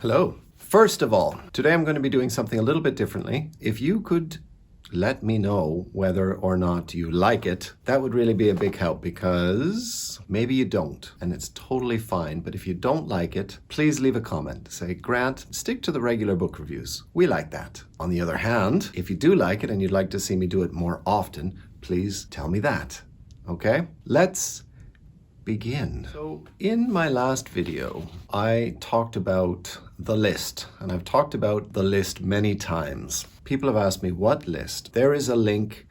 Hello. First of all, today I'm going to be doing something a little bit differently. If you could let me know whether or not you like it, that would really be a big help, because maybe you don't, and it's totally fine. But if you don't like it, please leave a comment. Say, Grant, stick to the regular book reviews. We like that. On the other hand, if you do like it and you'd like to see me do it more often, please tell me that. Okay? Let's begin. So in my last video, I talked about the list, and I've talked about the list many times. People have asked me, what list? There is a link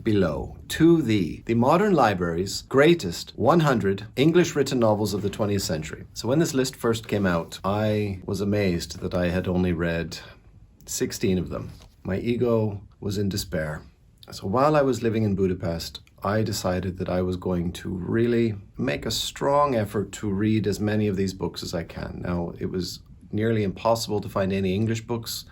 below to the Modern Library's greatest 100 English written novels of the 20th century. So when this list first came out, I was amazed that I had only read 16 of them. My ego was in despair. So while I was living in Budapest, I decided that I was going to really make a strong effort to read as many of these books as I can. Now, it was nearly impossible to find any English books,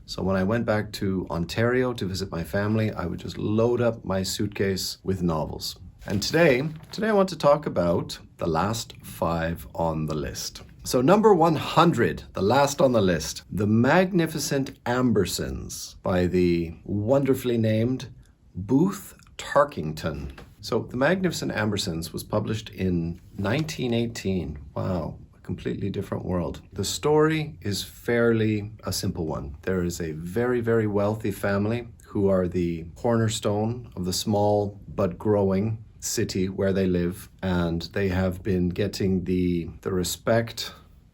so when I went back to Ontario to visit my family, I would just load up my suitcase with novels. And today I want to talk about the last 5 on the list. So number 100, the last on the list, The Magnificent Ambersons by the wonderfully named Booth Tarkington. So The Magnificent Ambersons was published in 1918. Wow, a completely different world. The story is fairly a simple one. There is a very, very wealthy family who are the cornerstone of the small but growing city where they live, and they have been getting the respect,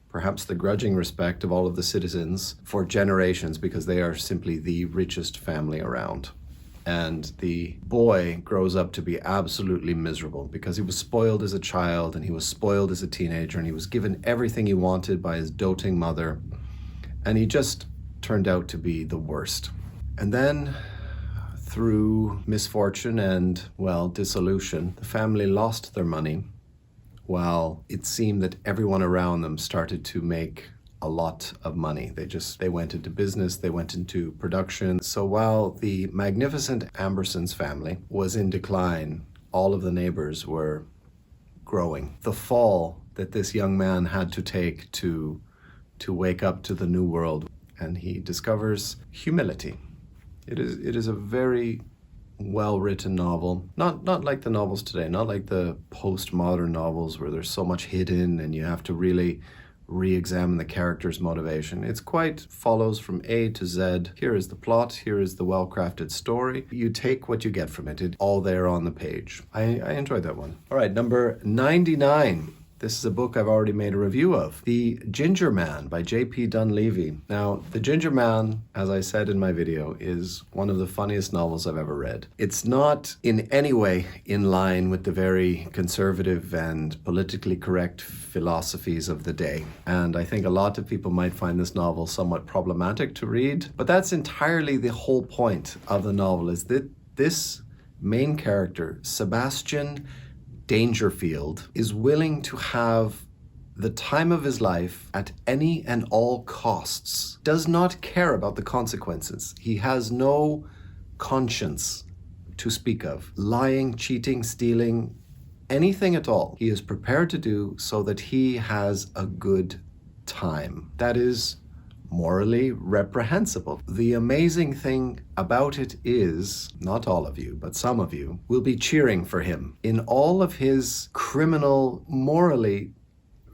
perhaps the grudging respect, of all of the citizens for generations, because they are simply the richest family around. And the boy grows up to be absolutely miserable because he was spoiled as a child and he was spoiled as a teenager, and he was given everything he wanted by his doting mother, and he just turned out to be the worst. And then through misfortune and, well, dissolution, the family lost their money, while it seemed that everyone around them started to make a lot of money. They went into business, they went into production. So while the Magnificent Ambersons family was in decline, all of the neighbors were growing. The fall that this young man had to take to wake up to the new world, and he discovers humility. It is a very well-written novel. Not like the novels today, not like the postmodern novels where there's so much hidden and you have to really re-examine the character's motivation. It's quite follows from A to Z. Here is the plot, here is the well-crafted story. You take what you get from it. It's all there on the page. I enjoyed that one. All right, number 99. This is a book I've already made a review of. The Ginger Man by J.P. Dunleavy. Now, The Ginger Man, as I said in my video, is one of the funniest novels I've ever read. It's not in any way in line with the very conservative and politically correct philosophies of the day. And I think a lot of people might find this novel somewhat problematic to read, but that's entirely the whole point of the novel, is that this main character, Sebastian Dangerfield, is willing to have the time of his life at any and all costs, does not care about the consequences. He has no conscience to speak of. Lying, cheating, stealing, anything at all, he is prepared to do so that he has a good time. That is morally reprehensible. The amazing thing about it is, not all of you, but some of you, will be cheering for him. In all of his criminal, morally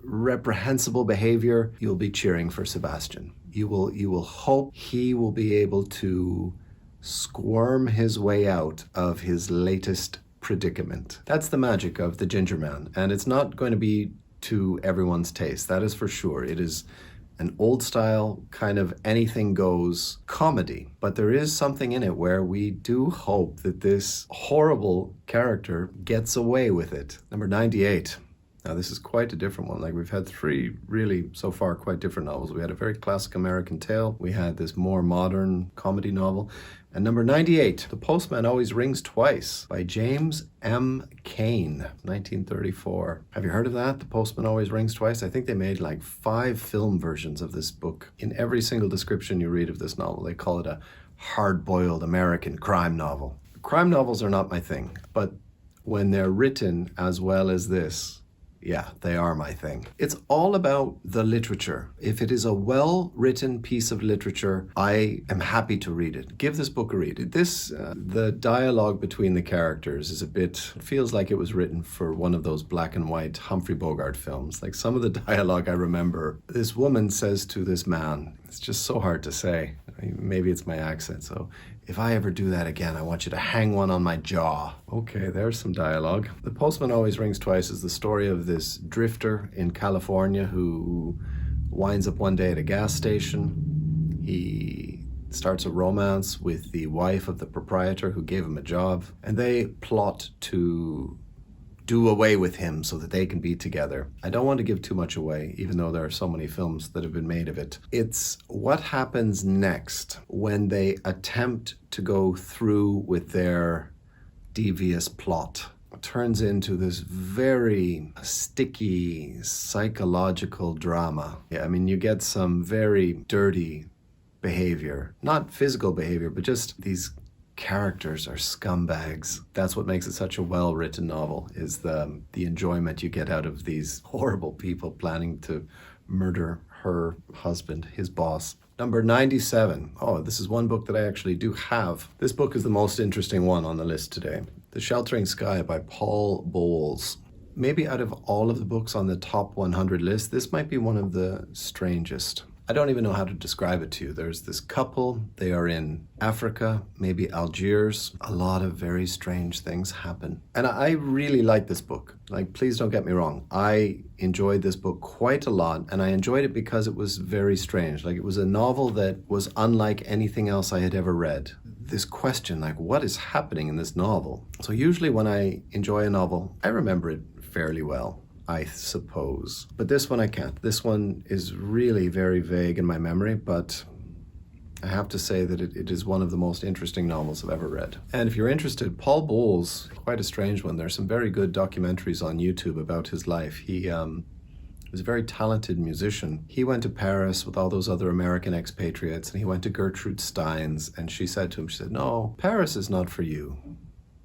reprehensible behavior, you'll be cheering for Sebastian. You will hope he will be able to squirm his way out of his latest predicament. That's the magic of The Ginger Man, and it's not going to be to everyone's taste, that is for sure. It is an old style kind of anything goes comedy, but there is something in it where we do hope that this horrible character gets away with it. Number 98. Now this is quite a different one. Like, we've had 3 really so far quite different novels. We had a very classic American tale. We had this more modern comedy novel. And number 98, The Postman Always Rings Twice by James M. Cain, 1934. Have you heard of that? The Postman Always Rings Twice? I think they made like 5 film versions of this book. In every single description you read of this novel, they call it a hard-boiled American crime novel. Crime novels are not my thing, but when they're written as well as this, yeah, they are my thing. It's all about the literature. If it is a well-written piece of literature, I am happy to read it. Give this book a read. The dialogue between the characters is it feels like it was written for one of those black and white Humphrey Bogart films. Like some of the dialogue I remember, this woman says to this man, it's just so hard to say. Maybe it's my accent, so if I ever do that again, I want you to hang one on my jaw. Okay, there's some dialogue. The Postman Always Rings Twice is the story of this drifter in California who winds up one day at a gas station. He starts a romance with the wife of the proprietor who gave him a job, and they plot to do away with him so that they can be together. I don't want to give too much away, even though there are so many films that have been made of it. It's what happens next when they attempt to go through with their devious plot. It turns into this very sticky psychological drama. Yeah, I mean, you get some very dirty behavior, not physical behavior, but just these characters are scumbags. That's what makes it such a well-written novel, is the enjoyment you get out of these horrible people planning to murder her husband, his boss. Number 97. Oh, this is one book that I actually do have. This book is the most interesting one on the list today. The Sheltering Sky by Paul Bowles. Maybe out of all of the books on the top 100 list, this might be one of the strangest. I don't even know how to describe it to you. There's this couple, they are in Africa, maybe Algiers. A lot of very strange things happen. And I really like this book. Like, please don't get me wrong. I enjoyed this book quite a lot, and I enjoyed it because it was very strange. Like, it was a novel that was unlike anything else I had ever read. This question, like, what is happening in this novel? So usually when I enjoy a novel, I remember it fairly well, I suppose. But this one I can't. This one is really very vague in my memory, but I have to say that it is one of the most interesting novels I've ever read. And if you're interested, Paul Bowles, quite a strange one. There's some very good documentaries on YouTube about his life. He was a very talented musician. He went to Paris with all those other American expatriates, and he went to Gertrude Stein's, and she said to him, she said, "No, Paris is not for you.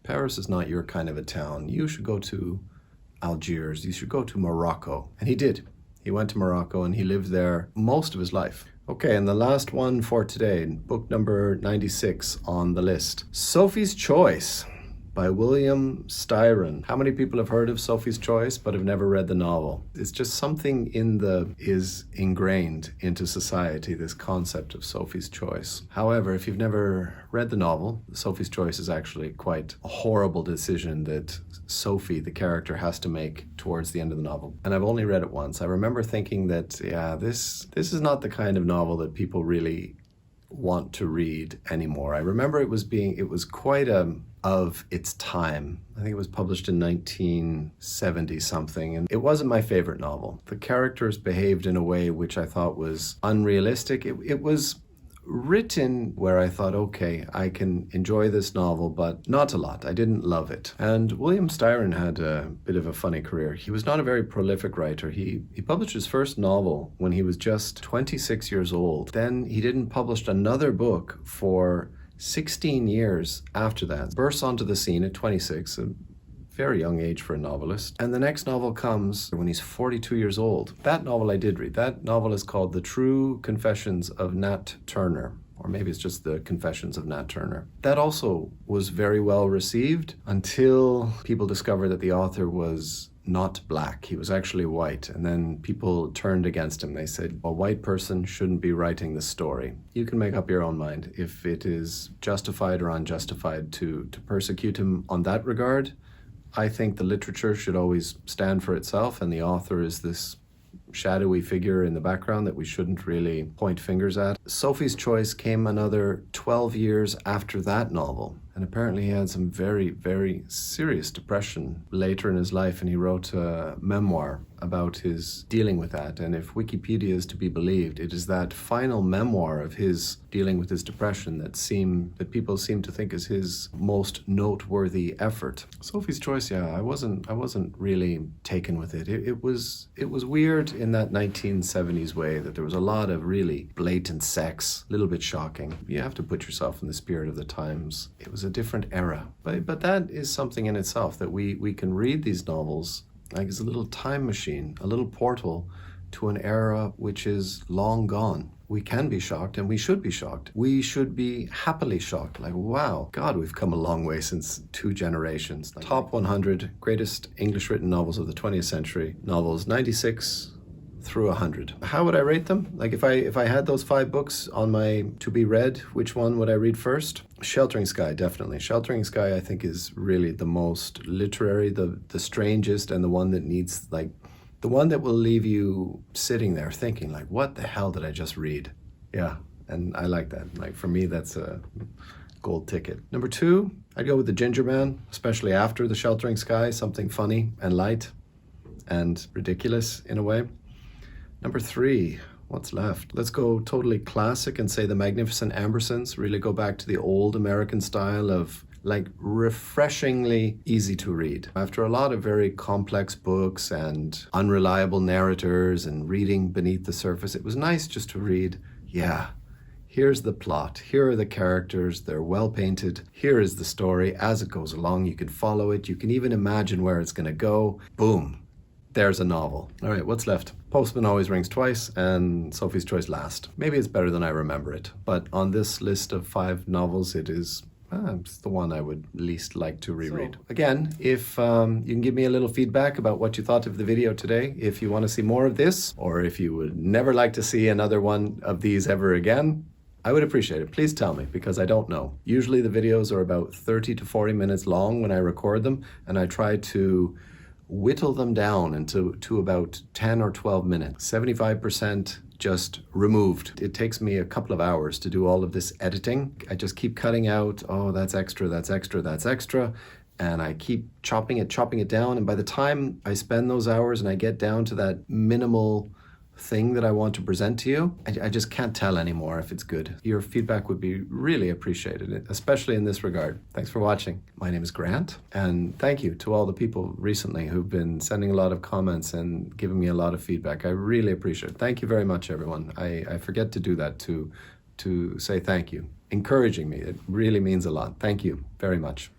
Paris is not your kind of a town. You should go to Algiers, you should go to Morocco." And he did. He went to Morocco and he lived there most of his life. Okay, and the last one for today, book number 96 on the list. Sophie's Choice by William Styron. How many people have heard of Sophie's Choice but have never read the novel? It's just something is ingrained into society, this concept of Sophie's Choice. However, if you've never read the novel, Sophie's Choice is actually quite a horrible decision that Sophie, the character, has to make towards the end of the novel. And I've only read it once. I remember thinking that, yeah, this is not the kind of novel that people really want to read anymore. I remember it was quite of its time. I think it was published in 1970 something, and it wasn't my favorite novel. The characters behaved in a way which I thought was unrealistic. It was written where I thought, okay, I can enjoy this novel, but not a lot. I didn't love it. And William Styron had a bit of a funny career. He was not a very prolific writer. He published his first novel when he was just 26 years old. Then he didn't publish another book for 16 years after that. Bursts onto the scene at 26, a very young age for a novelist. And the next novel comes when he's 42 years old. That novel I did read. That novel is called The True Confessions of Nat Turner. Or maybe it's just The Confessions of Nat Turner. That also was very well received until people discovered that the author was not black. He was actually white. And then people turned against him. They said, a white person shouldn't be writing this story. You can make up your own mind if it is justified or unjustified to persecute him on that regard. I think the literature should always stand for itself, and the author is this shadowy figure in the background that we shouldn't really point fingers at. Sophie's Choice came another 12 years after that novel, and apparently he had some very, very serious depression later in his life, and he wrote a memoir about his dealing with that. And if Wikipedia is to be believed, it is that final memoir of his dealing with his depression that people seem to think is his most noteworthy effort. Sophie's Choice, yeah, I wasn't really taken with it. It was weird in that 1970s way, that there was a lot of really blatant sex, a little bit shocking. You have to put yourself in the spirit of the times. It was a different era. But that is something in itself, that we can read these novels Like it's a little time machine, a little portal to an era which is long gone. We can be shocked and we should be shocked. We should be happily shocked. Like, wow, God, we've come a long way since 2 generations. Top 100 greatest English written novels of the 20th century. Novels 96 through 100. How would I rate them? Like if I had those 5 books on my to be read, which one would I read first? Sheltering Sky, definitely. Sheltering Sky I think is really the most literary, the strangest, and the one that needs like the one that will leave you sitting there thinking like, what the hell did I just read? Yeah, and I like that. Like for me, that's a gold ticket. Number 2, I'd go with The Ginger Man, especially after The Sheltering Sky, something funny and light and ridiculous in a way. Number 3, what's left? Let's go totally classic and say The Magnificent Ambersons, really go back to the old American style of like refreshingly easy to read. After a lot of very complex books and unreliable narrators and reading beneath the surface, it was nice just to read, yeah, here's the plot, here are the characters, they're well painted, here is the story. As it goes along, you can follow it, you can even imagine where it's gonna go. Boom, there's a novel. All right, what's left? Postman Always Rings Twice and Sophie's Choice last. Maybe it's better than I remember it, but on this list of 5 novels, it's the one I would least like to reread. So, again, if you can give me a little feedback about what you thought of the video today, if you want to see more of this, or if you would never like to see another one of these ever again, I would appreciate it. Please tell me, because I don't know. Usually the videos are about 30 to 40 minutes long when I record them, and I try to whittle them down into about 10 or 12 minutes. 75% just removed. It takes me a couple of hours to do all of this editing. I just keep cutting out, oh, that's extra, that's extra, that's extra. And I keep chopping it down. And by the time I spend those hours and I get down to that minimal thing that I want to present to you, I just can't tell anymore if it's good. Your feedback would be really appreciated, especially in this regard. Thanks for watching. My name is Grant, and thank you to all the people recently who've been sending a lot of comments and giving me a lot of feedback. I really appreciate it. Thank you very much, everyone. I forget to do that, to say thank you. Encouraging me, it really means a lot. Thank you very much.